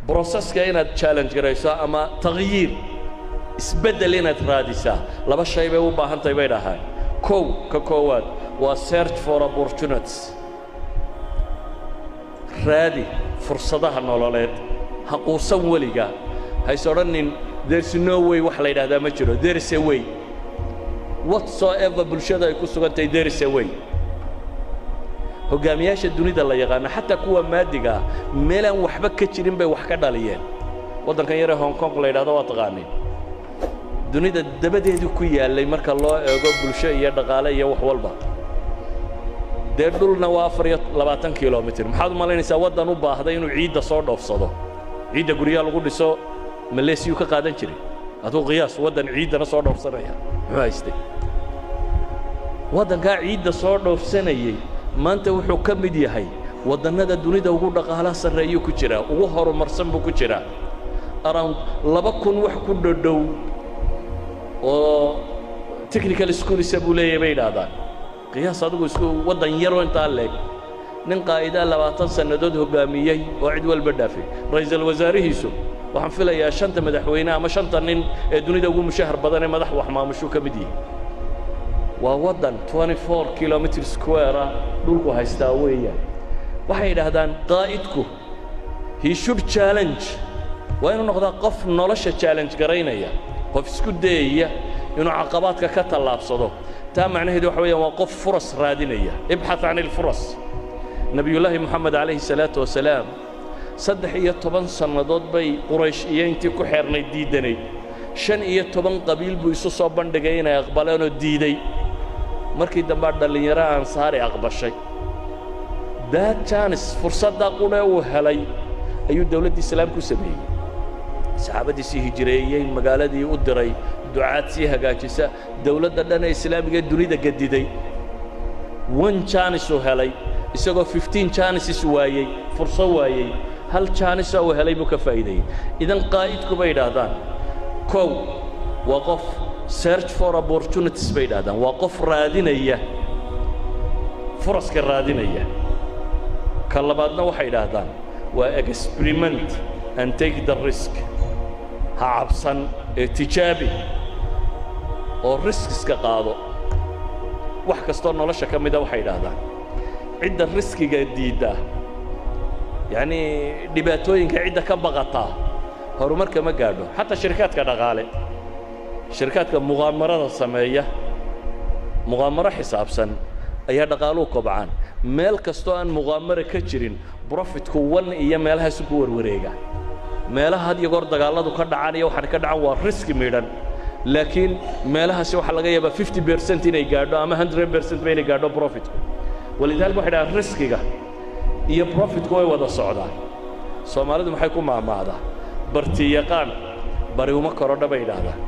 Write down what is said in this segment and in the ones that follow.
بروسيسك inaad challenge garayso ama tagyiir isbedel inaad raadisaa laba shay bay u baahan tahay bay dhahaan ka koowaad waa search for opportunities raadi fursadaha nololeed ha quusan weliga hayso odhanin there's no way wax la yidhaahdaa ma jiro there is a way whatsoever bulshada ay ku sugan tahay there is a way hogaamiyaasha dunida la yaqaan xataa kuwa maadiga meelan waxba ka jirin bay wax ka dhaliyeen wadankan yar ee Hong Kong la yiraahdo waa taqaanay dunida dabadeedu ku yaalay marka loo eego bulsho iyo dhaqaale iyo wax walba deedulna waa 24 kilomitir maxaad u malaynaysaa wadan u baahday inuu ciidda soo dhoofsado ciidda guriga lagu dhiso Malaysia ka qaadan jiray adoo qiyaas wadan ciidana soo dhoofsanaya muxuu haystay wadanka ciidda soo dhoofsanayay maanta wuxuu ka mid yahay wadannada dunida ugu dhaqaalaha sareeyo ku jira ugu horumarsan buu ku jira around 2000 wax ku dhow oo technical school isagu leeyahay bay dhaadaan qiyaas adigu isku wadan yar oo inta leeg nin qaayida 20 sanadood hogaamiyay oo cid walba dhaafay ra'iisul wasaarihiisu waxaan filayaa shanta madaxweyne ama shanta nin ee dunida ugu mushahar badan ee madax wax maamusho ka mid yahay waa wadan 24 kilometer square dhulku haystaa weeyaan waxay yiraahdaan qaa'idku he should challenge waa inuu noqdaa qof nolosha challenge garaynaya qof isku dayaya inuu caqabaadka ka tallaabsado taa macnaheedu waxa weeyaan waa qof furas raadinaya ibxath an al-furas nabiyullaahi muhammad alayhi salaatu wasalaam 13 sanadood bay quraysh iyo intii ku xeernay diidanay 15 qabiil buu isu soo bandhigay inay aqbaleen oo diiday markii dambe dhalinyaro ansaari aqbashay that chance fursada qura uu helay ayuu dawladda islaamku sameeyay saxaabadiisii hijreeyay magaaladii u diray ducaad si hagaajisa dawladda dhan ee islaamiga dunida gadiday one chance uu helay isagoo 15 chances waayay fursad waayay hal chance uu helay buu ka faa'iiday idan qaa'idku bay yiraahdaan kow waa qof search for opportunities bay yiraahdaan waa qof raadinaya furaska raadinaya ka labaadna waxay yiraahdaan waa experiment and take the risk ha cabsan ee tijaabi oo risks ka qaado wax kastoo nolosha ka mid ah waxay yiraahdaan cidda riskiga diida yani dhibaatooyinka cidda ka baqata horumarka ma gaadho xataa shirkadka dhaqaale shirkadka muqaamarada sameeya muqaamaro xisaabsan ayaa dhaqaaluhu kobcaan meel kastoo aan muqaamaro ka jirin profitku wan iyo meelahaas ku warwareega meelaha had iyo goor dagaaladu ka dhacaan iyo waxa ka dhacan waa risk midhan laakiin meelahaas waxa laga yaabaa 50% inay gaadho ama 100% inay gaadho profitku walidaalku waxa dhaca riskiga iyo profitku way wada socdaan Soomaalidu maxay ku maamaadaa barti yaqaan bari uma korodha bay yiraahdaan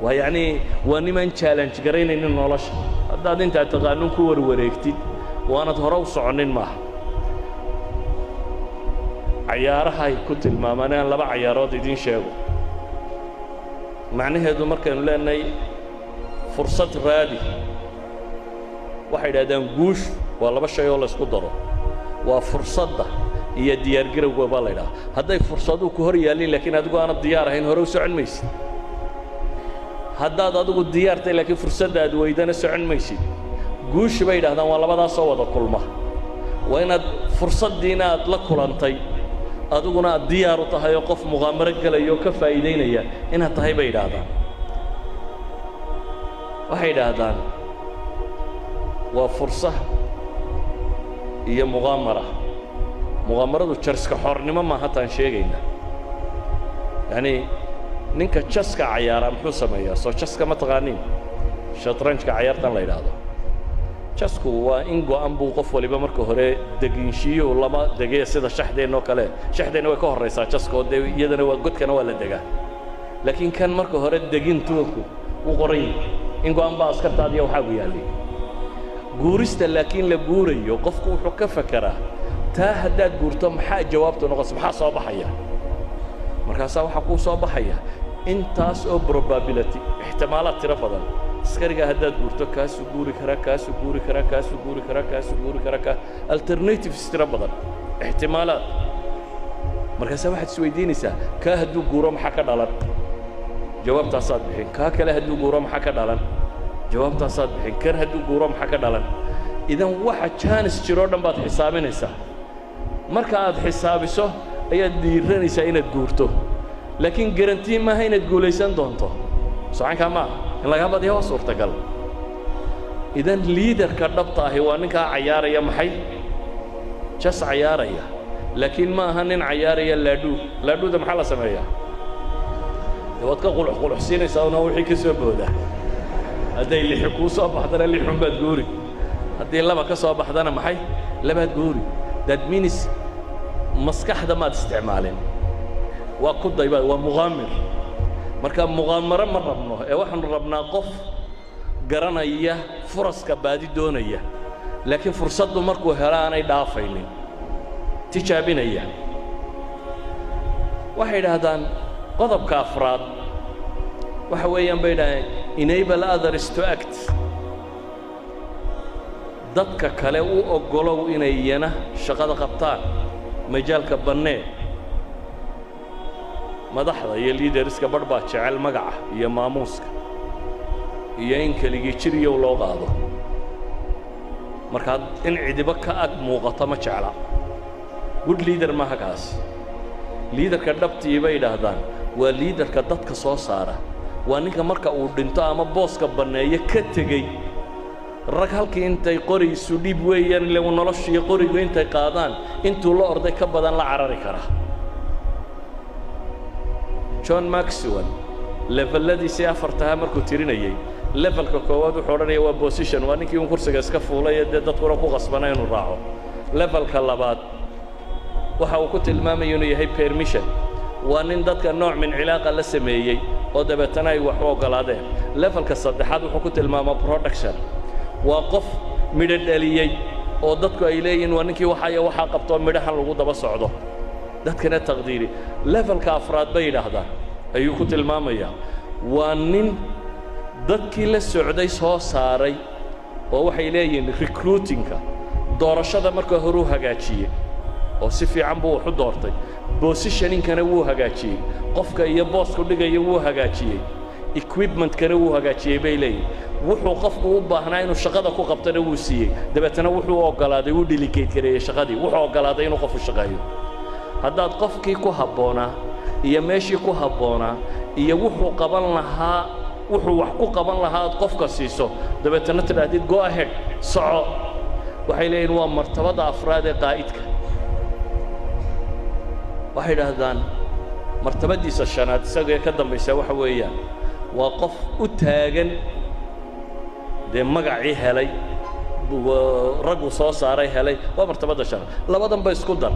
waa yani waa niman challenge garaynayna nolosha haddaad inta taqaanun ku warwareegtid waanad hore u soconin maaha ciyaaraha ay ku tilmaamaan laba ciyaarood idin sheego macnaheedu markaan leenahay fursad raadi waxay yiraahdaan guush waa laba shay oo la isku daro waa fursadda iyo diyaar garowga baa la yiraahdaa hadday fursadu ku hor yaalin laakiin adigu aan diyaar ahayn hore u socon maysid haddaad adigu diyaartay laakiin fursadda aad weydana socon maysid guush bay yiraahdaan waa labadaas oo wada kulma waa inaad fursaddiina aad la kulantay adiguna aad diyaar u tahay oo qof muqaamaro galayo ka faa'iideynaya inaad tahay bay yiraahdaan waxay yiraahdaan waa fursad iyo muqaamaradu jarska xornimo ma hataan sheegayna yani ninka jaska ciyaara muxuu sameeyaa soo jaska ma taqaanin shatranjka ciyaartan la yiraahdo jasku waa in go'an buu qof waliba marka hore deginshiyo lama degay sida shaxdeen oo kale shaxdeen way ka horeysaa jaskoo iyadana waa godkana waa la degaa laakiin kan marka hore degintuuku uu qoray in go'an baa askartaadiya waxa uu yaalay guurista laakiin la guurayo qofku wuxuu ka fakaraa taa haddaad guurto maxaa jawaabtu noqoto maxaa soo baxaya markaas waxa ku soo baxaya intaas oo probability ihtimaalaad tira badan askariga haddaad guurto kaasu guuri kara alternatives tira badan ihtimaalaad markaasaa waxaad isweydiinaysaa kaa hadduu guuro maxaa ka dhalan jawaabtaasaad bixin kaa kale hadduu guuro maxaa ka dhalan jawaabtaasaad bixin kan hadduu guuro maxaa ka dhalan idan waxa jaanis jiroo dhan baad xisaabinaysaa marka aad xisaabiso ayaad dhiiranaysaa inaad guurto laakiin garantii maaha inaad guulaysan doonto socankaa maa in lagaa badiya waa suurtagal idan liidarka dhabta ahi waa ninkaa cayaaraya maxay jas cayaaraya laakiin ma aha nin cayaaraya laadhuuda maxaa la sameeyaa dee waad ka quluxquluxsiinaysaa una wixii ka soo booda hadday lixi kuu soo baxdana lixun baad guuri haddii laba ka soo baxdana maxay labaad guuri that means maskaxda maad isticmaalin waa ku dayba waa muqaamir marka muqaamaro ma rabno ee waxaanu rabnaa qof garanaya furaska baadi doonaya laakiin fursaddu markuu helo aanay dhaafaynin tijaabinaya waxay yidhaahdaan qodobka afraad waxa weeyaan bay yidhahdeen enable others to act dadka kale u oggolow inay iyana shaqada qabtaan majaalka bannee madaxda iyo liidariska badh baa jecel magaca iyo maamuuska iyo in keligii jiriyow loo qaado markaad in cidiba ka ag muuqato ma jecla good leader maaha kaas liidarka dhabtii bay yidhaahdaan waa liidarka dadka soo saara waa ninka marka uu dhinto ama booska banneeyo ka tegey rag halkii intay qori isu dhiib weeyaan ilagu noloshiiyo qorigu intay qaadaan intuu la orday ka badan la carari kara john maxwell leveladiisii afartaha markuu tirinayey levelka koowaad wuxuu odhanaya waa position waa ninkii un kursiga iska fuulay ee dee dadkuna ku qasbana inuu raaco levelka labaad waxa uu ku tilmaamaya inuu yahay permission waa nin dadka nooc min cilaaqa la sameeyey oo dabeetana ay wax u oggolaadeen levelka saddexaad wuxuu ku tilmaamaa production waa qof midho dhaliyey oo dadku ay leeyihiin waa ninkii waxaa qabtoo midhahan lagu daba socdo dadkana taqdiiri levelka afraad bay yidhaahdaan ayuu ku tilmaamayaa waa nin dadkii la socday soo saaray oo waxay leeyihiin recruitingka doorashada marka hore u hagaajiyey oo si fiican buu wax u doortay positioningkana wuu hagaajiyey qofka iyo boosku dhigaya wuu hagaajiyey equipmentkana wuu hagaajiyey bay leeyihin wuxuu qofku u baahnaa inuu shaqada ku qabtana wuu siiyey dabeetana wuxuu oggolaaday wuu delegate gareeyey shaqadii wuxuu oggolaaday inuu qofu shaqeeyo haddaad qofkii ku habboonaa iyo meeshii ku habboonaa iyo wuxuu qaban lahaa wuxuu wax ku qaban lahaa aad qofka siiso dabeetana tidhaahdid go ahead soco waxay leeyihin waa martabada afraad ee qaa'idka waxay yidhaahdaan martabadiisa shanaad isagoo ka dambaysa waxa weeyaan waa qof u taagan dee magacii helay raggu soo saaray helay waa martabada shanaad labadan ba isku dar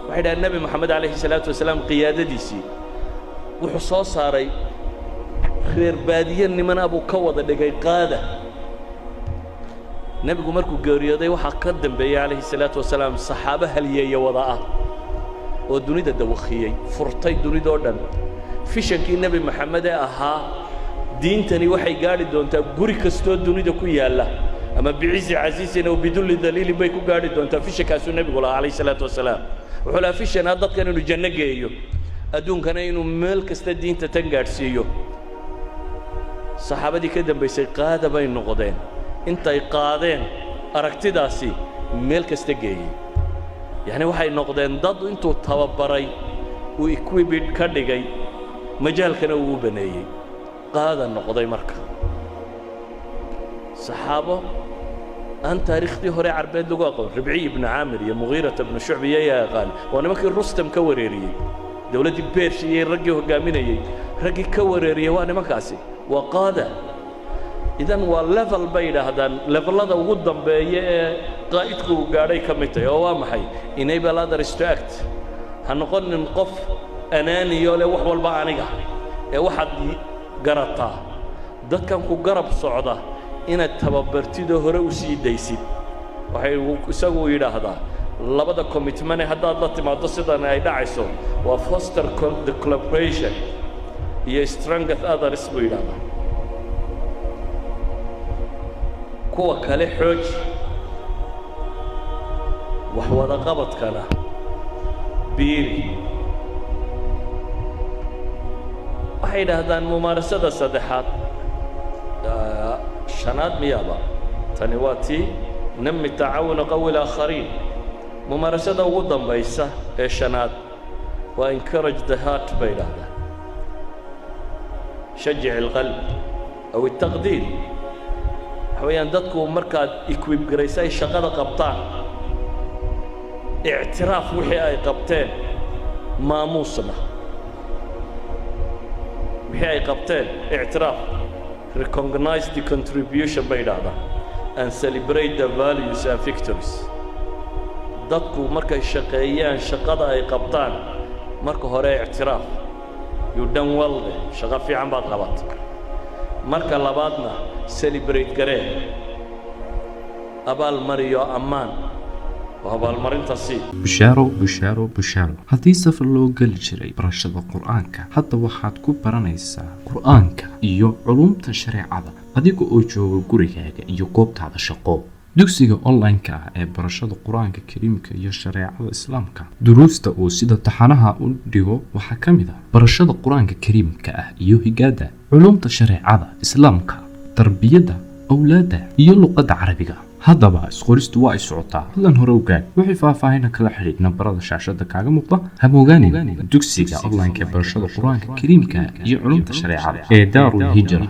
waxay yidhahdeen nebi moxamed calayhi salaatu wasalaam qiyaadadiisii wuxuu soo saaray reer baadiye nimana buu ka wada dhigay qaada nebigu markuu geeriyooday waxaa ka dambeeyey calayhi salaatu wasalaam saxaabo halyeeya wada ah oo dunida dawakiyey furtay dunidoo dhan fishankii nebi moxamed ee ahaa diintani waxay gaadhi doontaa guri kastoo dunida ku yaalla ama bicizi casiisin aw bidulli daliilin bay ku gaadhi doontaa fishankaasuu nebigu lahaa calayhi salaatu wasalaam wuxuu lahaa fishanaa dadkan inuu janno geeyo adduunkana inuu meel kasta diinta tan gaadhsiiyo saxaabadii ka dambaysay qaada bay noqdeen intay qaadeen aragtidaasi meel kasta geeyey yacni waxay noqdeen dad intuu tababaray uu equipment ka dhigay majaalkana uu u baneeyey qaada noqday marka saxaabo aan taariikhdii hore carbeed lagu aqoon ribciy ibnu caamir iyo mugiirata ibnu shucbiya ayaa yaqaan waa nimankii rustam ka wareeriyey dowladdii beershi iyo raggii hoggaaminayey raggii ka wareeriyey waa nimankaasi waa qaada idan waa level bay yidhaahdaan levelada ugu dambeeya ee qaa'idku uu gaadhay ka mid tahay oo waa maxay enable others to act ha noqonin qof anaaniyo leh wax walba aniga ee waxaad garataa dadkan ku garab socda inaad tababartidoo hore u sii daysid waxay isagu yidhaahdaa labada commitment haddaad la timaado sidan ay dhacayso waa foster the collaboration iyo strength others buu yidhaahdaa kuwa kale xooji wax wada qabadkana biiri waxay yidhaahdaan mumaarasada saddexaad shanaad miyaaba tani waa tii nami tacaawuna qawi laakhariin mumaarasada ugu dambaysa ee shanaad waa encourage the heart bay yidhaahdaan shajic alqalb aw altaqdiir waxa weeyaan dadku markaad equip garaysa ay shaqada qabtaan ictiraaf wixii ay qabteen maamuusna wixii ay qabteen ictiraaf recognize the contribution bay yidhaahdaan and celebrate the values and victories dadku markay shaqeeyaan shaqada ay qabtaan marka hore ictiraaf you done well shaqo fiican baad qabatay marka labaadna celebrate garee abaalmariyo ammaan abaalmarinta si bushaaro haddii safar loo geli jiray barashada qur-aanka hadda waxaad ku baranaysaa qur-aanka iyo culumta shareecada adiga oo jooga gurigaaga iyo goobtaada shaqo dugsiga online-ka ah ee barashada qur-aanka kariimka iyo shareecada islaamka duruusta uu sida taxanaha u dhigo waxaa ka mid ah barashada qur-aanka kariimka ah iyo higaada culumta shareecada islaamka tarbiyada awlaada iyo luqadda carabiga haddaba isqoristu waa ay socotaa hadlan hore ogaad wixii faahfaahin kala xidhiidh nambarada shaashada kaaga muuqda hamogaanin dugsiga online-ka ee barashada qur-aanka kariimka iyo culumta shareecada ee daarul hijra